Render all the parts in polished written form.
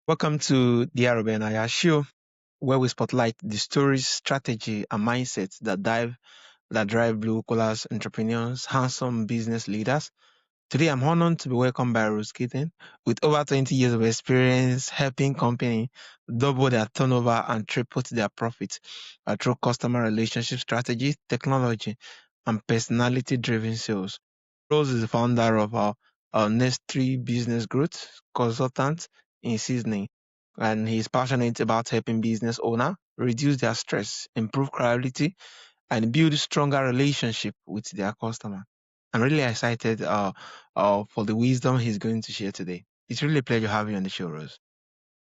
Welcome to the Aro Benaiah Show, where we spotlight the stories, strategy, and mindsets that drive blue collars entrepreneurs, handsome business leaders. Today, I'm honored to be welcomed by Keating, with over 20 years of experience helping company double their turnover and triple their profits through customer relationship strategy, technology, and personality-driven sales. Rose is the founder of our Next 3 Business Growth Consultant in Sydney, and he's passionate about helping business owners reduce their stress, improve quality, and build stronger relationship with their customer. I'm really excited for the wisdom he's going to share today. It's really a pleasure having you on the show, Rose.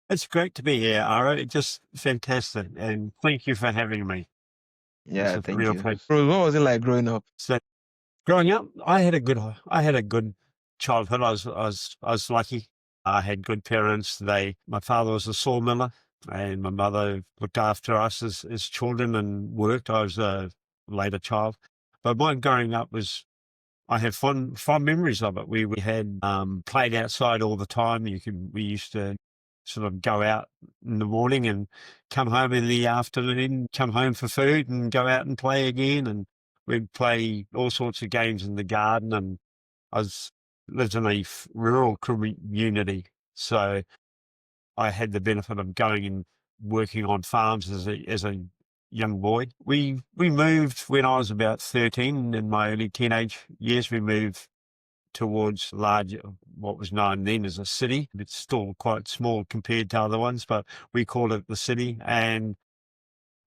It's great to be here, Aro. It's just fantastic. And thank you for having me. It's Yeah, a thank real you. pleasure. Rose, what was it like growing up? So growing up, I had a good childhood. I was lucky. I had good parents. My father was a sawmiller and my mother looked after us as children and worked. I was a later child. But mine growing up I have fond memories of it. We had played outside all the time. We used to sort of go out in the morning and come home in the afternoon, come home for food and go out and play again. And we'd play all sorts of games in the garden. And I lived in a rural community, so I had the benefit of going and working on farms as a young boy. We moved when I was about 13 in my early teenage years. We moved towards what was known then as a city. It's still quite small compared to other ones, but we called it the city. And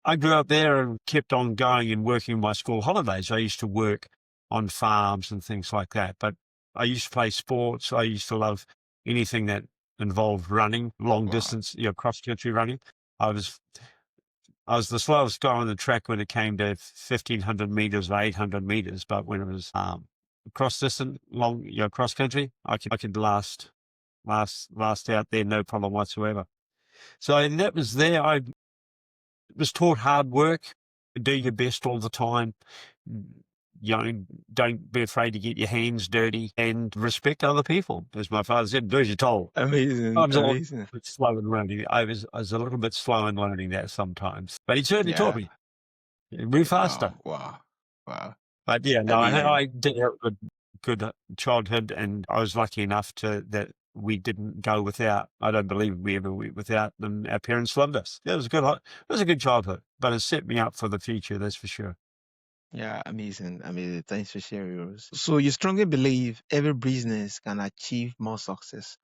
I grew up there and kept on going and working my school holidays. I used to work on farms and things like that. But I used to play sports. I used to love anything that involved running, long Wow, distance, cross country running. I was I was the slowest guy on the track when it came to 1,500 meters or 800 meters, but when it was cross distance, long, cross country, I could last out there, no problem whatsoever. So that was there. I was taught hard work, do your best all the time. Don't be afraid to get your hands dirty and respect other people. As my father said, do as you're told. I amazing, was a little amazing. bit slow in learning. I was a little bit slow in learning that sometimes, but he certainly taught Yeah, me. Move faster. wow, wow, wow, But yeah, no, amazing. I did have a good childhood, and I was lucky enough that we didn't go without. I don't believe we ever went without them. Our parents loved us. Yeah, it was a good childhood, but it set me up for the future. That's for sure. Yeah, amazing, amazing. Thanks for sharing, Rose. So you strongly believe every business can achieve more success.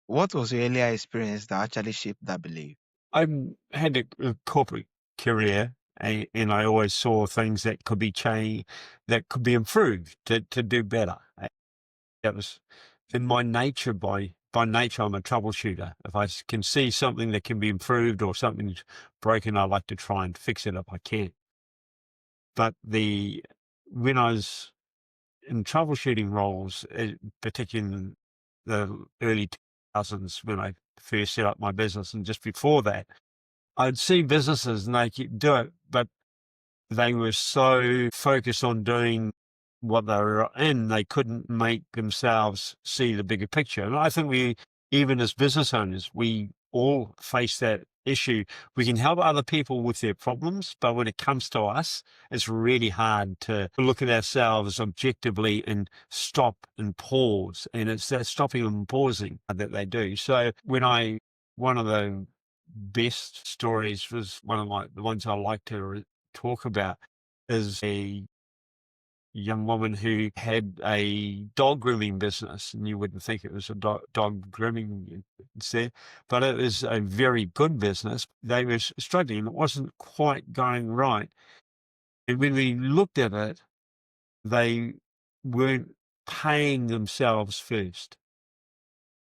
What was your earlier experience that actually shaped that belief? I had a corporate career, and I always saw things that could be changed, that could be improved to do better. That was in my nature. By nature, I'm a troubleshooter. If can see something that can be improved or something's broken, I like to try and fix it if I can. But when I was in troubleshooting roles, particularly in the early 2000s when I first set up my business, and just before that, I'd see businesses and they could do it, but they were so focused on doing what they were in, they couldn't make themselves see the bigger picture. And I think even as business owners, we all face that issue. We can help other people with their problems, but when it comes to us, it's really hard to look at ourselves objectively and stop and pause. And it's that stopping and pausing that they do. So one of the best stories was the ones I like to talk about, is a young woman who had a dog grooming business, and you wouldn't think it was a dog grooming there, but it was a very good business. They were struggling; it wasn't quite going right. And when we looked at it, they weren't paying themselves first.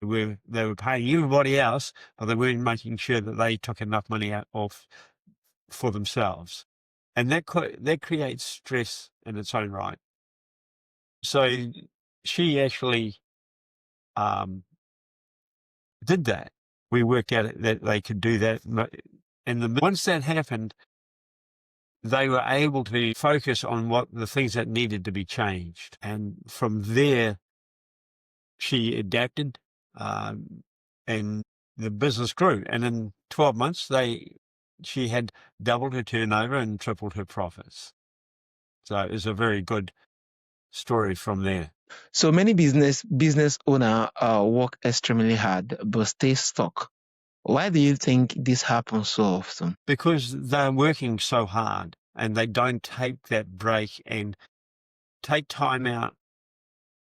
They were paying everybody else, but they weren't making sure that they took enough money out off for themselves, and that creates stress in its own right. So she actually did that. We worked out that they could do that, and once that happened, they were able to focus on what the things that needed to be changed, and from there, she adapted, and the business grew. And in 12 months, she had doubled her turnover and tripled her profits. So it was a very good story from there. So many business owner work extremely hard but stay stuck. Why do you think this happens so often? Because they're working so hard and they don't take that break and take time out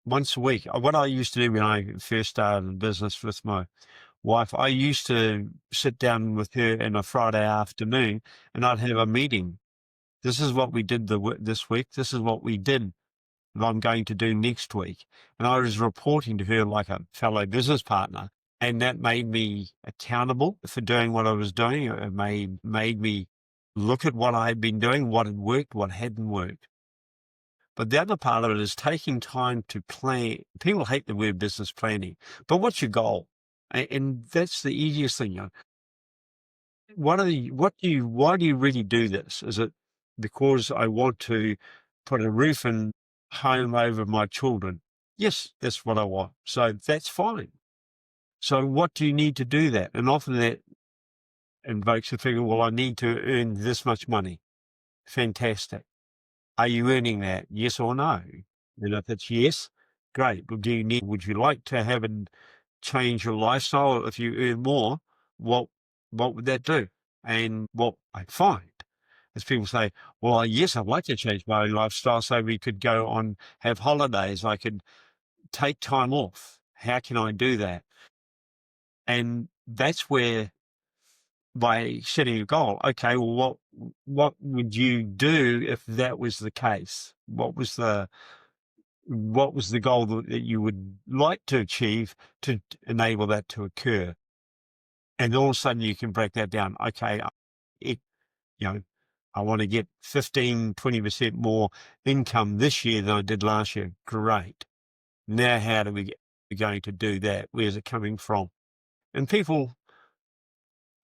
once a week. What I used to do when I first started the business with my wife, I used to sit down with her on a Friday afternoon and I'd have a meeting. This is what we did this week. This is what we did that I'm going to do next week. And I was reporting to her like a fellow business partner. And that made me accountable for doing what I was doing. It made me look at what I had been doing, what had worked, what hadn't worked. But the other part of it is taking time to plan. People hate the word business planning, but what's your goal? And that's the easiest thing. Why do you really do this? Is it because I want to put a roof and home over my children? Yes, that's what I want. So that's fine. So what do you need to do that? And often that invokes the figure, well, I need to earn this much money. Fantastic. Are you earning that? Yes or no? And if it's yes, great. But would you like to have it change your lifestyle? If you earn more, what would that do? And what I find is people say, well, yes, I'd like to change my lifestyle so we could go on, have holidays. I could take time off. How can I do that? And that's where, by setting a goal, okay, well, what would you do if that was the case? What was the goal that you would like to achieve to enable that to occur? And all of a sudden you can break that down. Okay, it, you know, I want to get 15, 20% more income this year than I did last year. Great. Now, how do we we're going to do that? Where's it coming from? And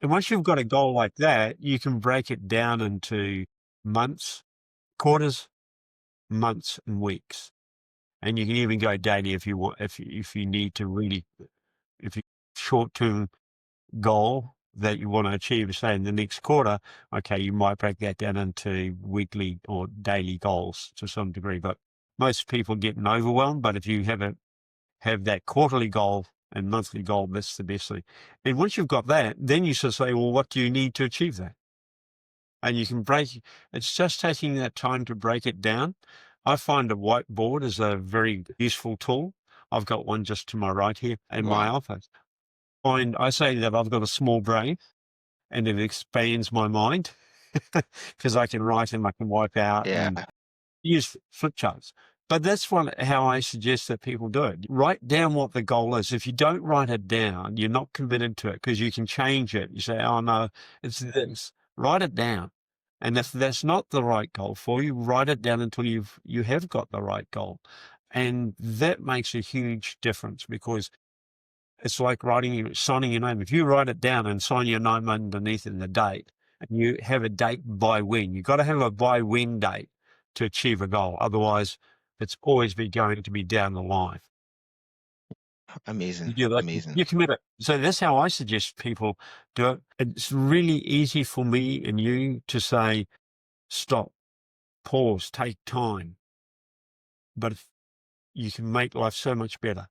once you've got a goal like that, you can break it down into months, quarters, months, and weeks. And you can even go daily if you want, if you need to really, if you short-term goal that you want to achieve, say in the next quarter, okay, you might break that down into weekly or daily goals to some degree. But most people get overwhelmed. But if you have that quarterly goal and monthly goal, that's the best thing. And once you've got that, then you should say, well, what do you need to achieve that? And you can it's just taking that time to break it down. I find a whiteboard is a very useful tool. I've got one just to my right here in my Wow. office. I say that I've got a small brain and it expands my mind because I can write and I can wipe out Yeah. and use flip charts. But that's how I suggest that people do it. Write down what the goal is. If you don't write it down, you're not committed to it because you can change it. You say, oh no, it's this. Write it down. And if that's not the right goal for you, write it down until you have got the right goal. And that makes a huge difference because it's like signing your name. If you write it down and sign your name underneath in the date, and you have a date by when, you've got to have a by when date to achieve a goal. Otherwise, it's always going to be down the line. Amazing. You do that, Amazing. you commit it. So that's how I suggest people do it. It's really easy for me and you to say, stop, pause, take time. But you can make life so much better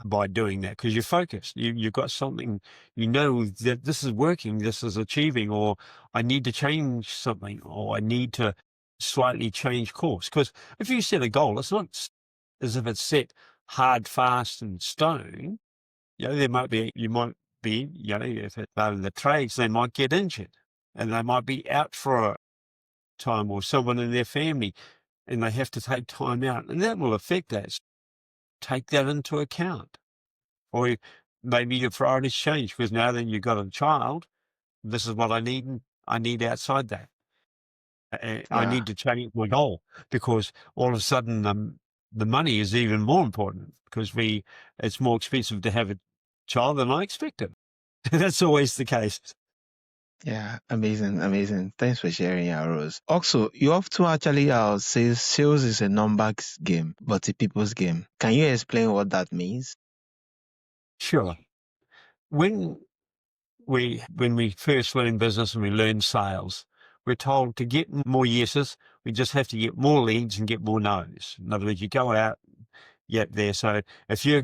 by doing that because you're focused. You've got something, you know that this is working, this is achieving, or I need to change something, or I need to slightly change course. Because if you set a goal, it's not as if it's set hard, fast, and stone. You know, you might be, you know, if it's the trades, they might get injured and they might be out for a time or someone in their family and they have to take time out and that will affect that. Take that into account. Or maybe your priorities change because now that you've got a child, this is what I need. I need outside that. I Yeah. need to change my goal because all of a sudden the money is even more important because it's more expensive to have a child than I expected. That's always the case. Yeah. Amazing. Amazing. Thanks for sharing your roles. Also, you have to actually say sales is a numbers game, but a people's game. Can you explain what that means? Sure. When when we first learn business and we learn sales, we're told to get more yeses, we just have to get more leads and get more no's. In other words, you go out, get there. So if you're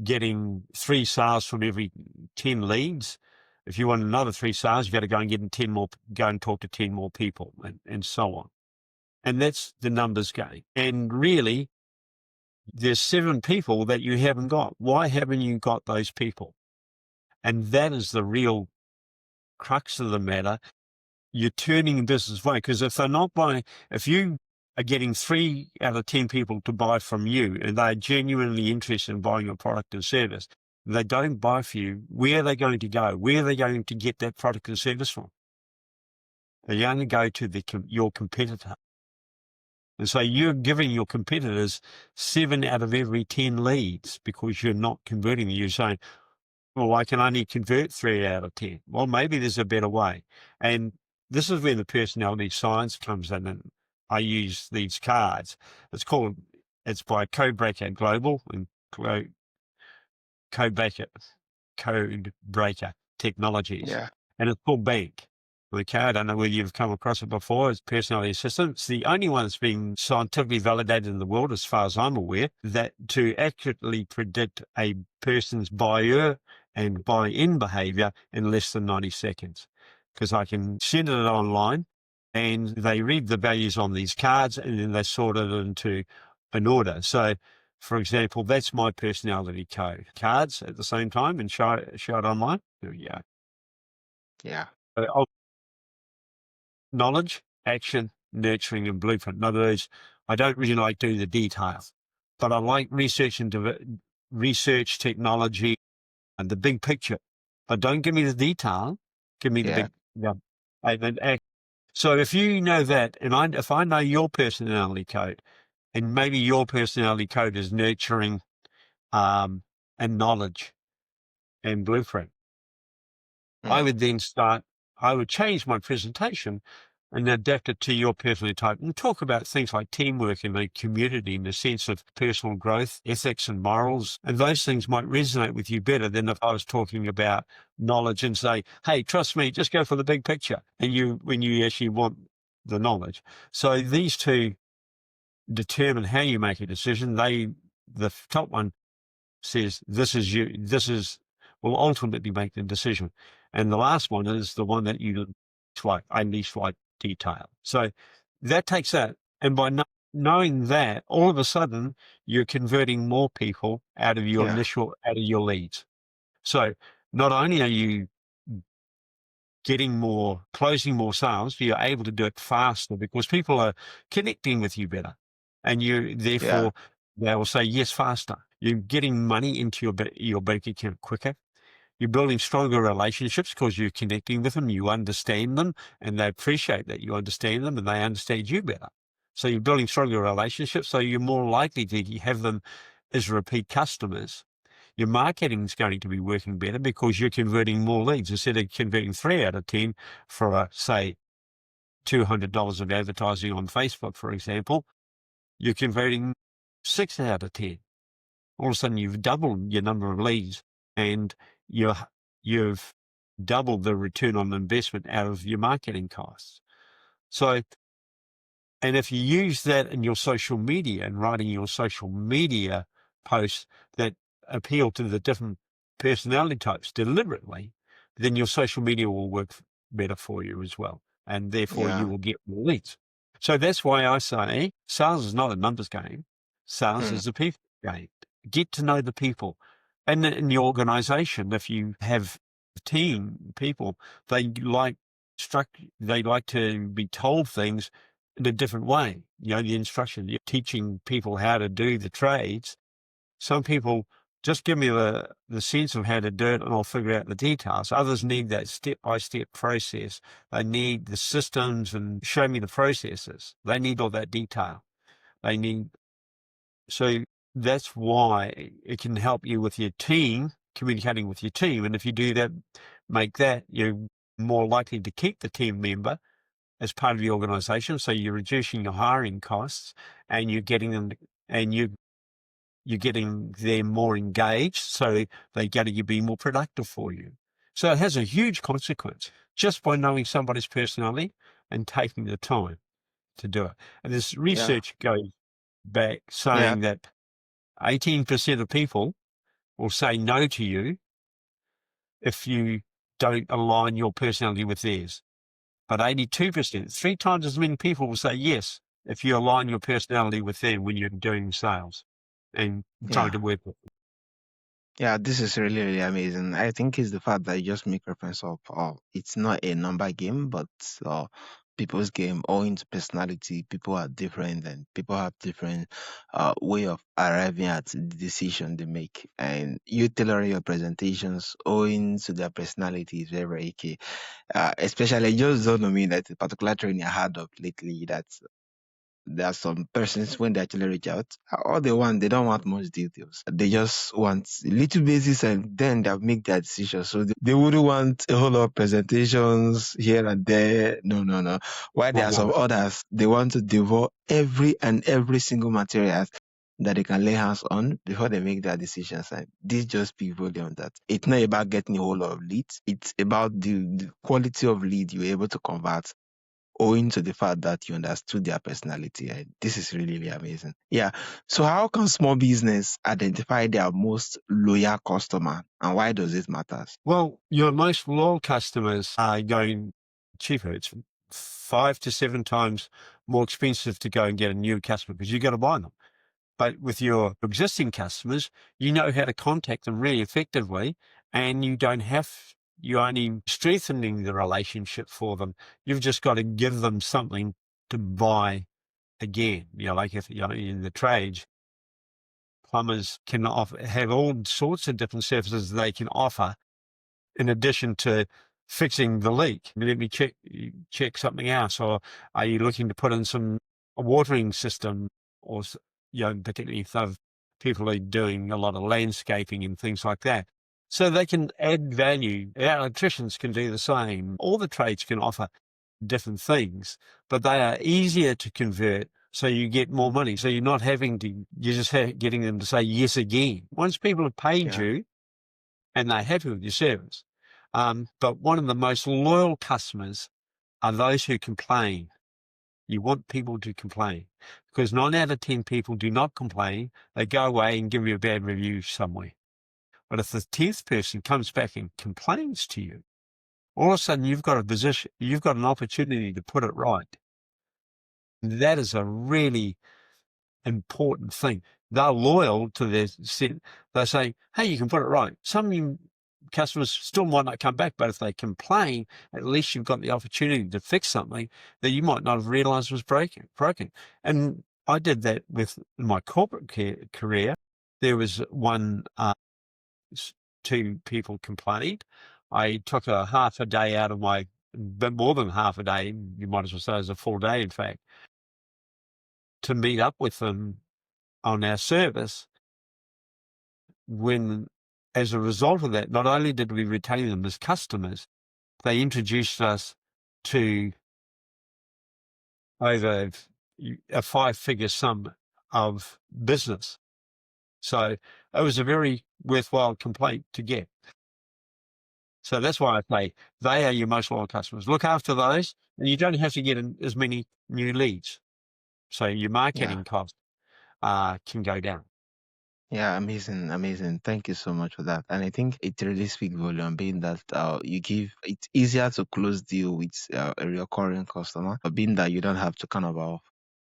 getting 3 sales from every 10 leads, if you want another 3 sales, you've got to go and get 10 more, go and talk to 10 more people, and so on. And that's the numbers game. And really, there's 7 people that you haven't got. Why haven't you got those people? And that is the real crux of the matter. You're turning business away, because if they're not buying, if you are getting 3 out of 10 people to buy from you and they're genuinely interested in buying your product and service, they don't buy for you, where are they going to go? Where are they going to get that product and service from? They're going to go to your competitor. And so you're giving your competitors 7 out of every 10 leads because you're not converting them. You're saying, well, I can only convert 3 out of 10. Well, maybe there's a better way. And this is where the personality science comes in. And I use these cards. It's by Codebreaker Global and Codebreaker Technologies. Yeah. And it's called Bank. Okay, I don't know whether you've come across it before. It's personality system. It's the only one that's been scientifically validated in the world, as far as I'm aware, that to accurately predict a person's buyer and buy-in behavior in less than 90 seconds. Because I can send it online and they read the values on these cards and then they sort it into an order. So, for example, that's my personality code. Cards at the same time and show it online. There we go. Yeah. Knowledge, action, nurturing, and blueprint. In other words, I don't really like doing the details, but I like research technology, and the big picture. But don't give me the detail. Give me the Yeah. big. Yeah. So if you know that, and if I know your personality code, and maybe your personality code is nurturing, and knowledge and blueprint, I would then I would change my presentation and adapt it to your personality type and talk about things like teamwork and the community and the sense of personal growth, ethics and morals. And those things might resonate with you better than if I was talking about knowledge and say, hey, trust me, just go for the big picture. And when you actually want the knowledge. So these two determine how you make a decision. The top one says, will ultimately make the decision. And the last one is the one that I least like detail. So that takes that. And by knowing that, all of a sudden, you're converting more people out of your leads. So not only are you closing more sales, you're able to do it faster because people are connecting with you better. And therefore, they will say yes faster. You're getting money into your bank account quicker. You're building stronger relationships because you're connecting with them, you understand them, and they appreciate that you understand them and they understand you better. So you're building stronger relationships, so you're more likely to have them as repeat customers. Your marketing is going to be working better because you're converting more leads. Instead of converting 3 out of 10 for, say, $200 of advertising on Facebook, for example, you're converting 6 out of 10. All of a sudden, you've doubled your number of leads and you've doubled the return on investment out of your marketing costs. So, and if you use that in your social media and writing your social media posts that appeal to the different personality types deliberately, then your social media will work better for you as well. And therefore you will get more leads. So that's why I say sales is not a numbers game. Sales is a people game. Get to know the people. And in your organization, if you have a team, people, they like to be told things in a different way. The instruction, you're teaching people how to do the trades. Some people just give me the sense of how to do it and I'll figure out the details. Others need that step-by-step process. They need the systems and show me the processes. They need all that detail. So that's why it can help you with your team, communicating with your team. And if you do that, you're more likely to keep the team member as part of the organization. So you're reducing your hiring costs and you're getting them you're getting them more engaged. So they're going to be more productive for you. So it has a huge consequence just by knowing somebody's personality and taking the time to do it. And this Yeah. research goes back Yeah. saying that 18% of people will say no to you if you don't align your personality with theirs. But 82%, 3 times as many people will say yes if you align your personality with them when you're doing sales and trying Yeah. to work with them. Yeah, this is really, really amazing. I think it's the fact that you just make reference of it's not a number game, but uh, people's game owing to personality. People are different and people have different way of arriving at the decision they make. And you tailoring your presentations owing to their personality is very, very key. Especially, it just don't know me that a particular training I had of lately that there are some persons when they actually reach out, all they want, they don't want much details. They just want little basis and then they'll make their decision. So they wouldn't want a whole lot of presentations here and there. No, no, no. While there No, are some no. others, they want to devour every and every single material that they can lay hands on before they make their decisions. And this just speaks volume that it's not about getting a whole lot of leads. It's about the quality of lead you're able to convert owing to the fact that you understood their personality. And this is really, really amazing. Yeah. So how can small business identify their most loyal customer and why does it matter? Well, your most loyal customers are going cheaper. It's 5 to 7 times more expensive to go and get a new customer because you got to buy them. But with your existing customers, you know how to contact them really effectively, and you're only strengthening the relationship for them. You've just got to give them something to buy again. Like if you're in the trades, plumbers can have all sorts of different services they can offer in addition to fixing the leak. Let me check something else, or are you looking to put in a watering system, or particularly if people are doing a lot of landscaping and things like that. So they can add value. Our electricians can do the same. All the trades can offer different things, but they are easier to convert. So you get more money. So you're not you're just getting them to say yes again. Once people have paid Yeah. you, and they're happy with your service. But one of the most loyal customers are those who complain. You want people to complain because 9 out of 10 people do not complain. They go away and give you a bad review somewhere. But if the 10th person comes back and complains to you, all of a sudden you've got an opportunity to put it right. That is a really important thing. They're loyal to their set. They say, hey, you can put it right. Some customers still might not come back, but if they complain, at least you've got the opportunity to fix something that you might not have realized was broken. And I did that with my corporate career. There was two people complained. I took a half a day out of but more than half a day, you might as well say it was a full day, in fact, to meet up with them on our service. When, as a result of that, not only did we retain them as customers, they introduced us to over a 5-figure sum of business. So it was a very worthwhile complaint to get. So that's why I say they are your most loyal customers. Look after those, and you don't have to get as many new leads. So your Yeah. marketing cost can go down. Yeah, amazing, amazing. Thank you so much for that. And I think it really speaks volume, being that you give it's easier to close deal with a recurring customer, but being that you don't have to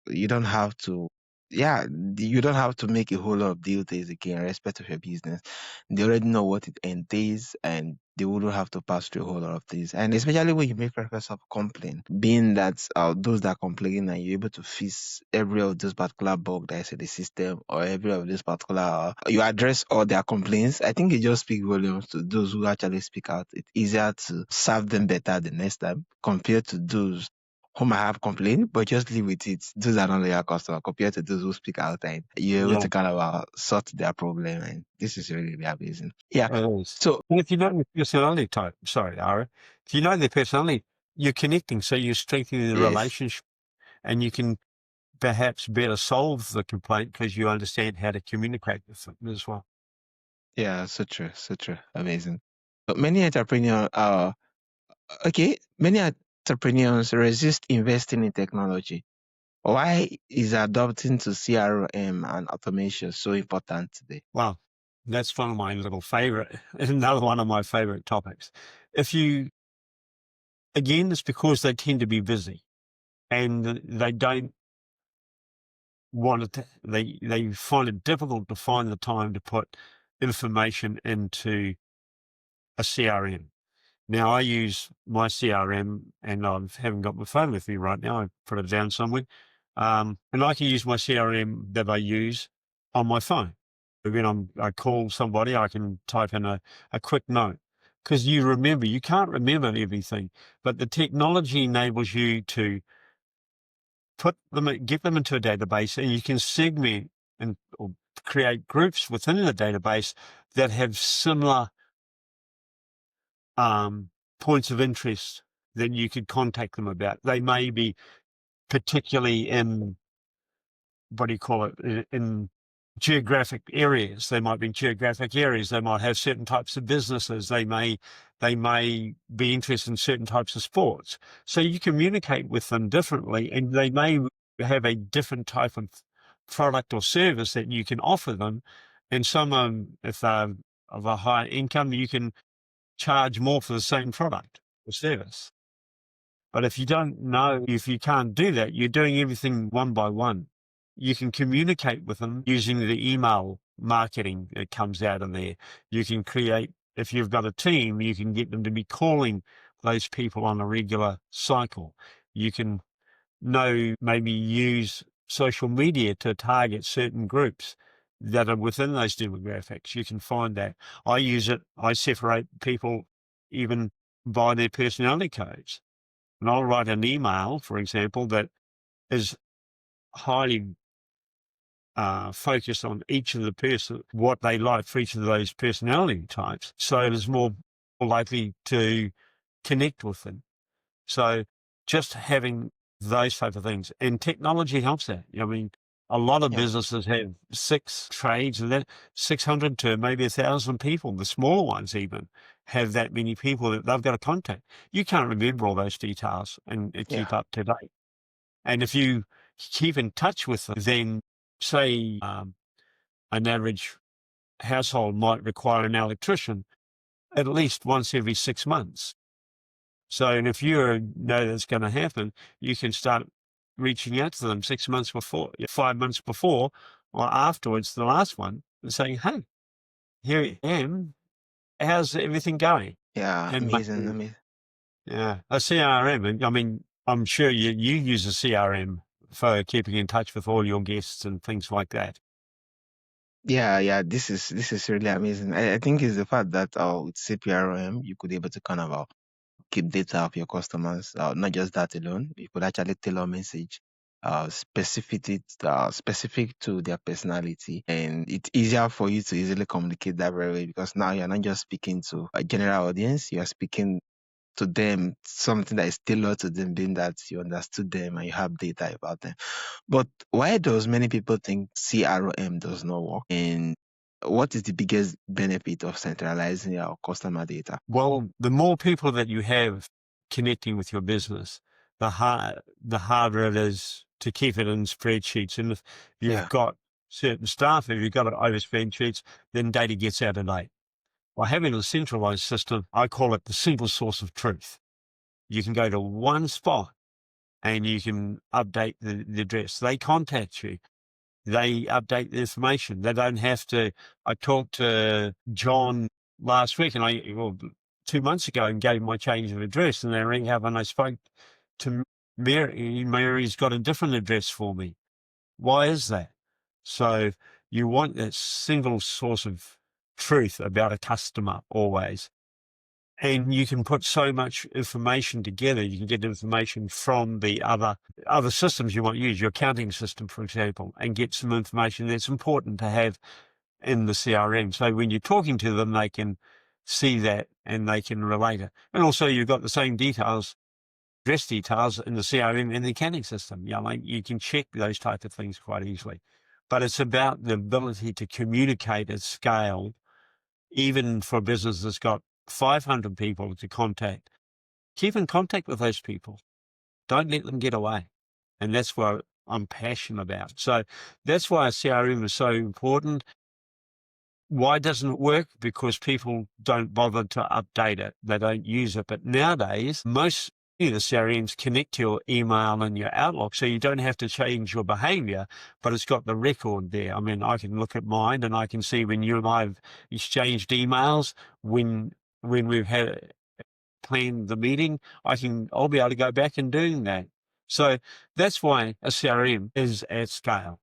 you don't have to yeah, you don't have to make a whole lot of deal days again, respect of your business. They already know what it entails and they wouldn't have to pass through a whole lot of things. And especially when you make reference of complaint, being that those that complain and you're able to fix every of those particular bug that is in the system or every of this particular you address all their complaints, I think it just speaks volumes to those who actually speak out. It's easier to serve them better the next time compared to those whom I have complained, but just leave with it. Those are not loyal customers compared to those who speak out and you're able Yeah, to kind of sort their problem. And this is really, really amazing. Yeah. it is. So, And if you know their personality type, sorry, Ara, if you know their personality, you're connecting, so you're strengthening the yes. relationship, and you can perhaps better solve the complaint because you understand how to communicate with them as well. Yeah, so true. So true. Amazing. But many entrepreneurs many entrepreneurs resist investing in technology. Why is adopting to CRM and automation so important today? Well, that's one of my little favorite, another one of my favorite topics. Again, it's because they tend to be busy and they don't want it. They find it difficult to find the time to put information into a CRM. Now, I use my CRM, and I haven't got my phone with me right now. I put it down somewhere. And I can use my CRM that I use on my phone. When I call somebody, I can type in a quick note. Because you can't remember everything, but the technology enables you to get them into a database, and you can segment or create groups within the database that have similar points of interest that you could contact them about. They may be particularly in, what do you call it, in geographic areas. They might be in geographic areas. They might have certain types of businesses. They may be interested in certain types of sports. So you communicate with them differently, and they may have a different type of product or service that you can offer them. And some, if they're of a high income, you can charge more for the same product or service. But if you can't do that, you're doing everything one by one. You can communicate with them using the email marketing that comes out of there. You can if you've got a team, you can get them to be calling those people on a regular cycle. You can maybe use social media to target certain groups that are within those demographics. You can find that. I separate people even by their personality codes. And I'll write an email, for example, that is highly focused on each of the person, what they like for each of those personality types. So it is more likely to connect with them. So just having those type of things, and technology helps that. I mean, a lot of Yeah, businesses have 6 trades, and that 600 to maybe 1,000 people. The smaller ones even have that many people that they've got to contact. You can't remember all those details and yeah, keep up to date. And if you keep in touch with them, then say an average household might require an electrician at least once every 6 months. So, and if you know that's going to happen, you can start reaching out to them 6 months before, 5 months before, or afterwards, the last one, and saying, "Hey, here I am. How's everything going?" yeah. And Amazing, maybe, amazing. yeah, a CRM. And I mean, I'm sure you use a CRM for keeping in touch with all your guests and things like that. Yeah, yeah. This is really amazing. I think it's the fact that with CPRM you could able to kind of keep data of your customers. Not just that alone, you could actually tailor message specific to their personality, and it's easier for you to easily communicate that very way, because now you're not just speaking to a general audience, you are speaking to them something that is tailored to them, being that you understood them and you have data about them. But why does many people think CRM does not work? And what is the biggest benefit of centralizing our customer data? Well, the more people that you have connecting with your business, the harder it is to keep it in spreadsheets. And if you've Yeah, got certain staff, if you've got it over spreadsheets, then data gets out of date. By having a centralized system, I call it the single source of truth. You can go to one spot and you can update the address. They contact you. They update the information. They don't have to. I talked to John last week, and 2 months ago, and gave my change of address, and they rang up and I spoke to Mary. Mary's got a different address for me. Why is that? So you want that single source of truth about a customer always. And you can put so much information together. You can get information from the other systems you might use, your accounting system, for example, and get some information that's important to have in the CRM. So when you're talking to them, they can see that and they can relate it. And also you've got the same details, address details in the CRM and the accounting system. Like you can check those type of things quite easily. But it's about the ability to communicate at scale, even for a business that's got 500 people to contact. Keep in contact with those people. Don't let them get away. And that's what I'm passionate about. So that's why a CRM is so important. Why doesn't it work? Because people don't bother to update it. They don't use it. But nowadays, most of the CRMs connect to your email and your Outlook, so you don't have to change your behavior, but it's got the record there. I mean, I can look at mine and I can see when you and I have exchanged emails, when we've had planned the meeting, I'll be able to go back and doing that. So that's why a CRM is at scale.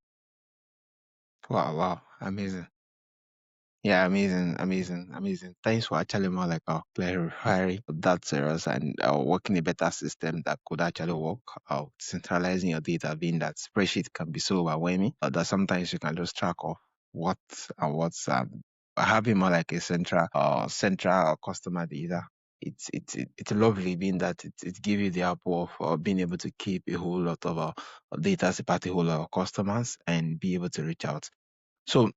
Wow, wow, amazing. Yeah, amazing, amazing, amazing. Thanks for actually more like clarifying that serious and working a better system that could actually work out, centralizing your data, being that spreadsheet can be so overwhelming that sometimes you can lose track of what and what's having more like a central customer data. It's lovely being that it gives you the apple of being able to keep a whole lot of data about a whole lot of customers and be able to reach out. So,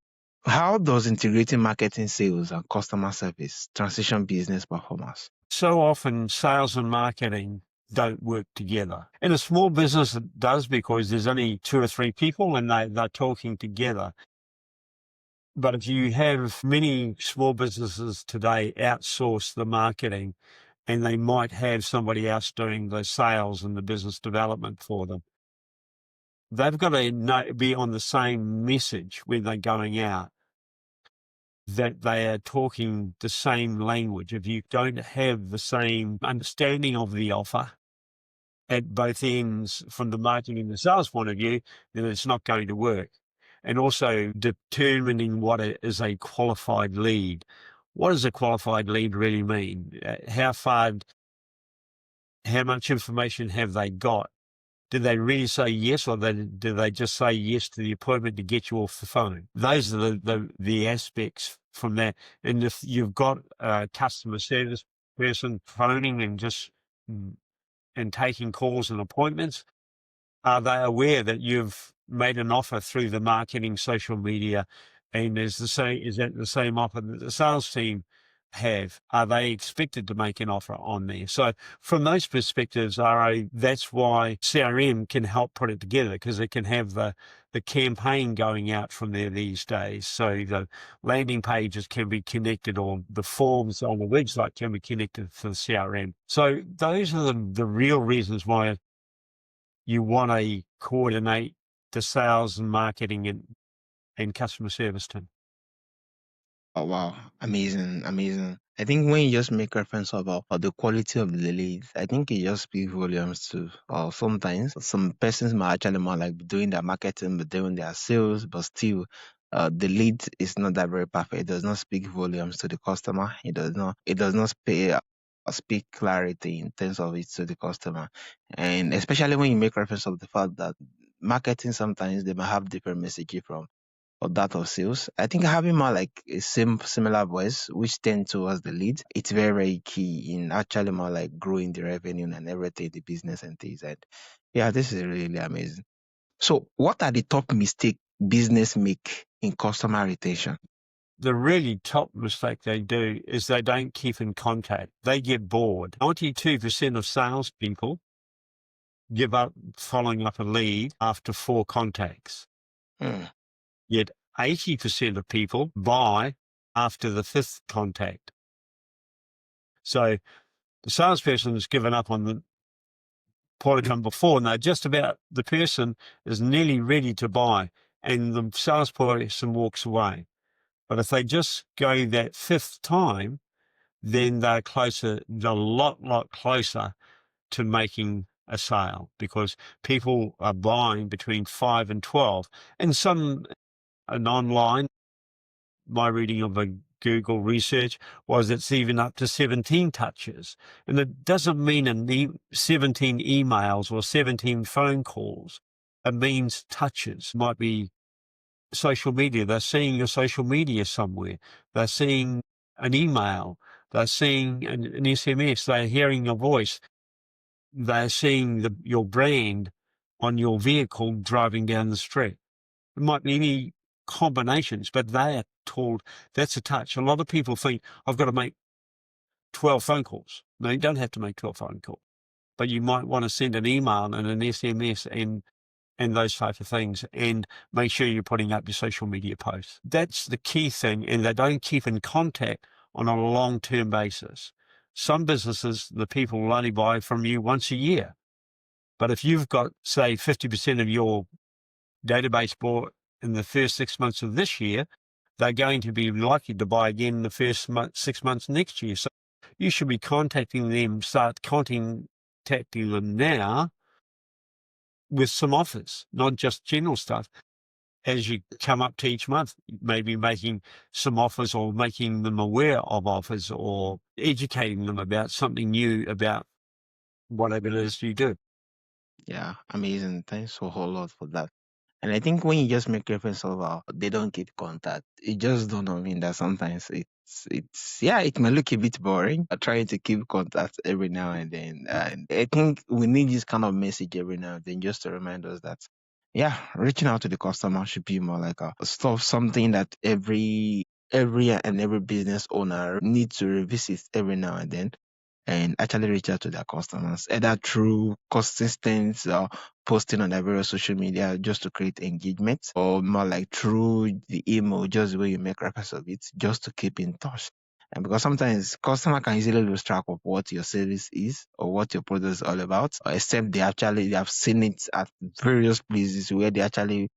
how does integrating marketing, sales, and customer service transition business performance? So often sales and marketing don't work together. In a small business, it does because there's only 2 or 3 people and they're talking together. But if you have many small businesses today outsource the marketing and they might have somebody else doing the sales and the business development for them, they've got to be on the same message when they're going out, that they are talking the same language. If you don't have the same understanding of the offer at both ends from the marketing and the sales point of view, then it's not going to work. And also determining what is a qualified lead. What does a qualified lead really mean? How much information have they got? Did they really say yes, or did they just say yes to the appointment to get you off the phone? Those are the aspects from that. And if you've got a customer service person phoning and just and taking calls and appointments, are they aware that you've made an offer through the marketing social media, and is that the same offer that the sales team have? Are they expected to make an offer on there? So from those perspectives, that's why CRM can help put it together, because it can have the campaign going out from there these days. So the landing pages can be connected, or the forms on the website can be connected to the CRM. So those are the real reasons why you want to coordinate the sales and marketing and customer service team. Oh, wow, amazing, amazing. I think when you just make reference about the quality of the leads, I think it just speaks volumes to. Sometimes some persons might actually more like be doing their marketing, but doing their sales, but still, the lead is not that very perfect. It does not speak volumes to the customer. It does not. It does not speak clarity in terms of it to the customer, and especially when you make reference of the fact that marketing sometimes they might have different messaging from or that of sales. I think having more like a similar voice, which tend towards the lead, it's very, very key in actually more like growing the revenue and everything, the business and things. And yeah, this is really amazing. So, what are the top mistake business make in customer retention? The really top mistake they do is they don't keep in contact. They get bored. 92% of salespeople give up following up a lead after 4 contacts. Hmm. Yet 80% of people buy after the 5th contact. So the salesperson has given up on the point number 4. Now, the person is nearly ready to buy, and the salesperson walks away. But if they just go that 5th time, then they're a lot closer to making a sale, because people are buying between 5 and 12. And online, my reading of a Google research was it's even up to 17 touches. And it doesn't mean 17 emails or 17 phone calls. It means touches. Might be social media. They're seeing your social media somewhere. They're seeing an email. They're seeing an SMS. They're hearing your voice. They're seeing your brand on your vehicle driving down the street. It might be any combinations, but they are told that's a touch. A lot of people think I've got to make 12 phone calls. No, you don't have to make 12 phone calls, but you might want to send an email and an SMS and those type of things, and make sure you're putting up your social media posts. That's the key thing, and they don't keep in contact on a long-term basis. Some businesses, the people will only buy from you once a year. But if you've got, say, 50% of your database bought in the first 6 months of this year, they're going to be likely to buy again in the first 6 months next year. So you should be contacting them, start contacting them now with some offers, not just general stuff. As you come up to each month, maybe making some offers or making them aware of offers or educating them about something new about whatever it is you do. Yeah, amazing. Thanks a whole lot for that. And I think when you just make reference of they don't keep contact, it just don't mean that sometimes it's yeah, it may look a bit boring. Trying to keep contact every now and then. And I think we need this kind of message every now and then just to remind us that yeah, reaching out to the customer should be more like a stuff, something that every business owner needs to revisit every now and actually reach out to their customers, either through consistent posting on their various social media just to create engagement, or more like through the email, just the way you make reference of it, just to keep in touch. And because sometimes customer can easily lose track of what your service is or what your product is all about, except they have seen it at various places where they actually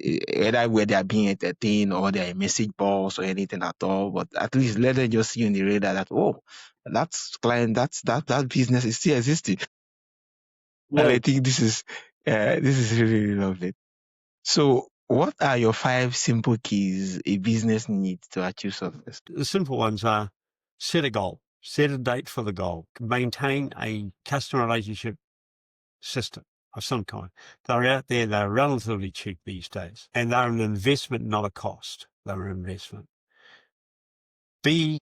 either where they are being entertained or they are a message box or anything at all. But at least let them just see on the radar that that's client, that business is still existing. And Yeah. I think this is really, really lovely. So what are your 5 simple keys a business needs to achieve success? The simple ones are set a goal, set a date for the goal, maintain a customer relationship system of some kind. They're out there, they're relatively cheap these days, and they're an investment, not a cost. They're an investment. B,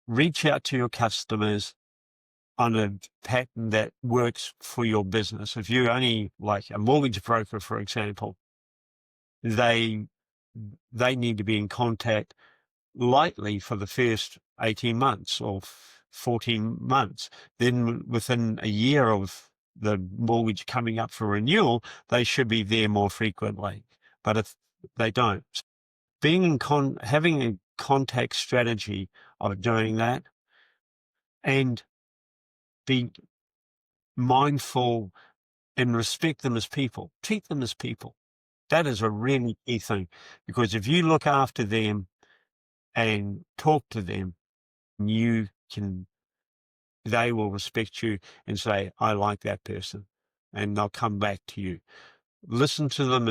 reach out to your customers on a pattern that works for your business. If you're only like a mortgage broker, for example, they need to be in contact lightly for the first 18 months or 14 months. Then within a year of the mortgage coming up for renewal, they should be there more frequently. But if they don't, having a contact strategy of doing that, and be mindful and respect them as people, treat them as people. That is a really key thing, because if you look after them and talk to them, you can they will respect you and say, I like that person, and they'll come back to you. Listen to them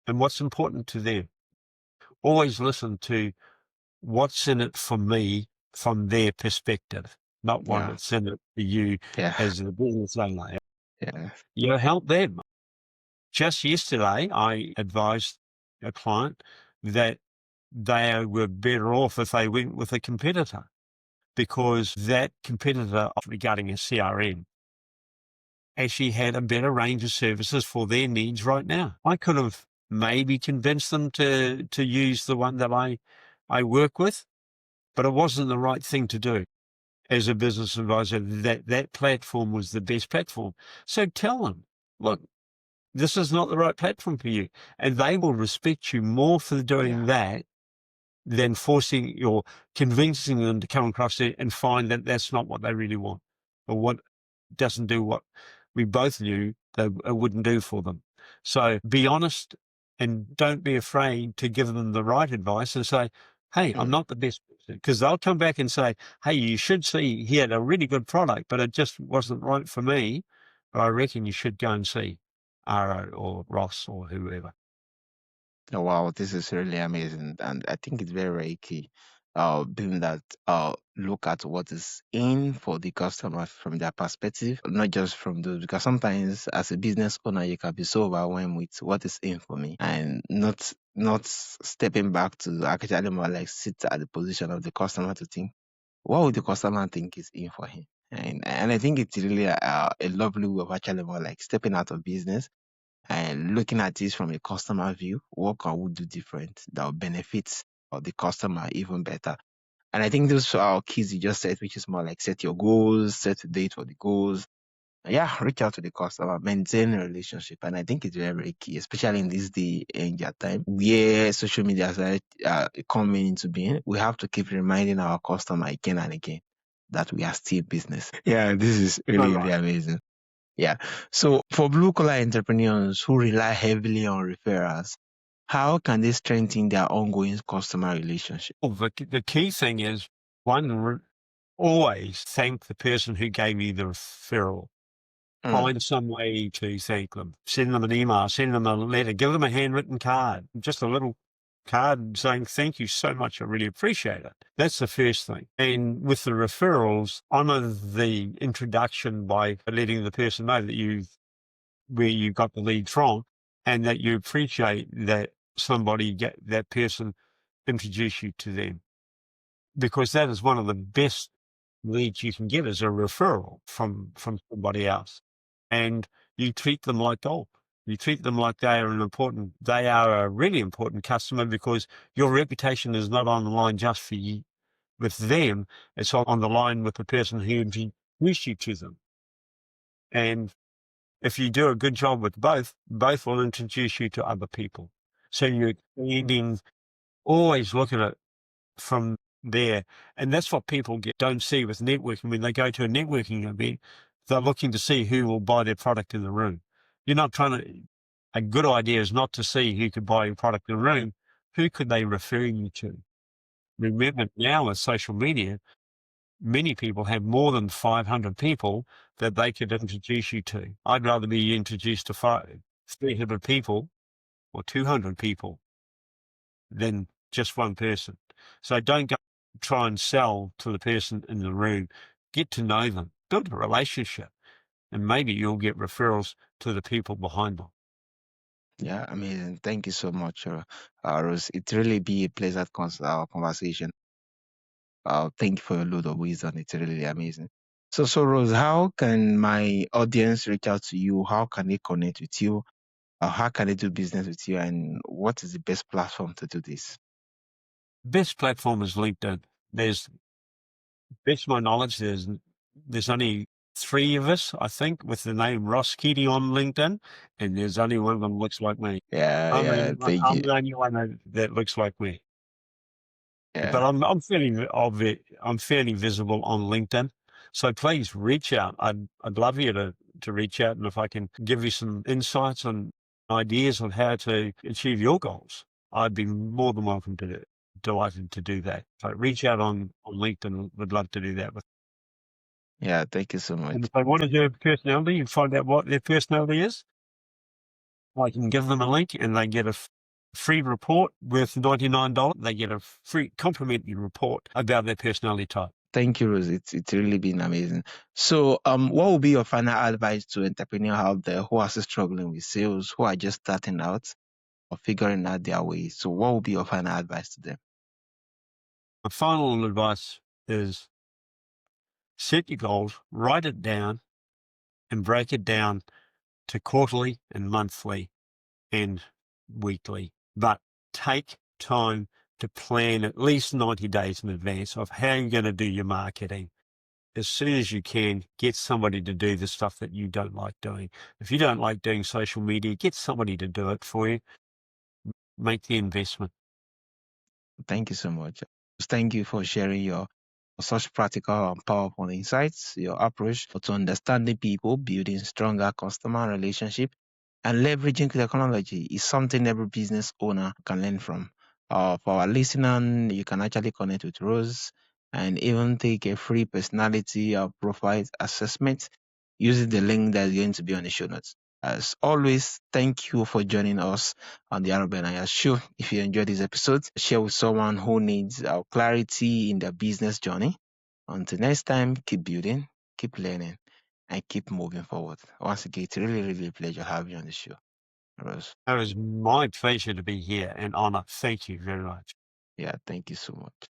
and what's important to them. Always listen to what's in it for me from their perspective, not one Yeah, that's in it for you yeah, as the business owner. yeah, You help them. Just yesterday, I advised a client that they were better off if they went with a competitor, because that competitor, regarding a CRM, actually had a better range of services for their needs right now. I could have maybe convinced them to use the one that I work with, but it wasn't the right thing to do. As a business advisor, that platform was the best platform. So tell them, look, this is not the right platform for you. And they will respect you more for yeah, doing that than forcing or convincing them to come across it and find that that's not what they really want, or what doesn't do what we both knew that it wouldn't do for them. So be honest and don't be afraid to give them the right advice and say, hey, I'm mm, not the best person. Because they'll come back and say, hey, you should see he had a really good product, but it just wasn't right for me. But I reckon you should go and see Aro or Ross or whoever. oh, wow, this is really amazing, and I think it's very, very key. Being that look at what is in for the customer from their perspective, not just from those. Because sometimes, as a business owner, you can be so overwhelmed with what is in for me, and not stepping back to actually more like sit at the position of the customer to think, what would the customer think is in for him? And I think it's really a lovely way of actually more like stepping out of business and looking at this from a customer view. What can we do different that will benefit the customer even better? And I think those are keys you just said, which is more like set your goals, set a date for the goals. Yeah, reach out to the customer, maintain a relationship. And I think it's very, very key, especially in this day and time where social media is coming into being. We have to keep reminding our customer again and again that we are still business. Yeah, this is So really, really right. amazing. Yeah. So for blue collar entrepreneurs who rely heavily on referrals, how can they strengthen their ongoing customer relationship? Well, the key thing is one, always thank the person who gave you the referral. Mm, Find some way to thank them. Send them an email, send them a letter, give them a handwritten card, just a little card saying, thank you so much. I really appreciate it. That's the first thing. And with the referrals, honor the introduction by letting the person know that where you got the lead from and that you appreciate that somebody get that person introduce you to them, because that is one of the best leads you can get is a referral from somebody else. And you treat them like gold. You treat them like they are a really important customer, because your reputation is not on the line just for you with them. It's on the line with the person who introduced you to them. And if you do a good job with both will introduce you to other people. So you're expanding, always look at it from there. And that's what people don't see with networking. When they go to a networking event, they're looking to see who will buy their product in the room. You're not trying to, a good idea is not to see who could buy your product in the room. Who could they refer you to? Remember now with social media, many people have more than 500 people that they could introduce you to. I'd rather be introduced to 300 people or 200 people than just one person. So don't go try and sell to the person in the room. Get to know them, build a relationship, and maybe you'll get referrals to the people behind them. yeah, amazing. Thank you so much, Rose. It really be a pleasant conversation. Thank you for your load of wisdom. It's really amazing. So Rose, how can my audience reach out to you? How can they connect with you? How can they do business with you? And what is the best platform to do this? Best platform is LinkedIn. Best of my knowledge, there's only 3 of us, I think, with the name Ross Keating on LinkedIn, and there's only one of them looks like me. Yeah, yeah, thank you. I'm the only one that looks like me. But Yeah, I'm fairly visible on LinkedIn. So please reach out. I'd love you to reach out, and if I can give you some insights and ideas on how to achieve your goals, I'd be more than welcome to delighted to do that. So reach out on LinkedIn. Would love to do that with. yeah, thank you so much. And if they want to do a personality and find out what their personality is, I can give them a link and they get a free report worth $99. They get a free complimentary report about their personality type. Thank you, Rose. It's really been amazing. So, what will be your final advice to entrepreneurs out there who are still struggling with sales, who are just starting out or figuring out their way? So, what will be your final advice to them? My final advice is set your goals, write it down, and break it down to quarterly and monthly and weekly. But take time to plan at least 90 days in advance of how you're going to do your marketing. As soon as you can, get somebody to do the stuff that you don't like doing. If you don't like doing social media, get somebody to do it for you. Make the investment. Thank you so much. Thank you for sharing your such practical and powerful insights, your approach to understanding people, building stronger customer relationship, and leveraging technology is something every business owner can learn from. For our listener, you can actually connect with Rose and even take a free personality or profile assessment using the link that is going to be on the show notes. As always, thank you for joining us on the Aro Benaiah Show. If you enjoyed this episode, share with someone who needs clarity in their business journey. Until next time, keep building, keep learning, and keep moving forward. Once again, it's really, really a pleasure having you on the show, Rose. It was my pleasure to be here and honor. Thank you very much. Yeah, thank you so much.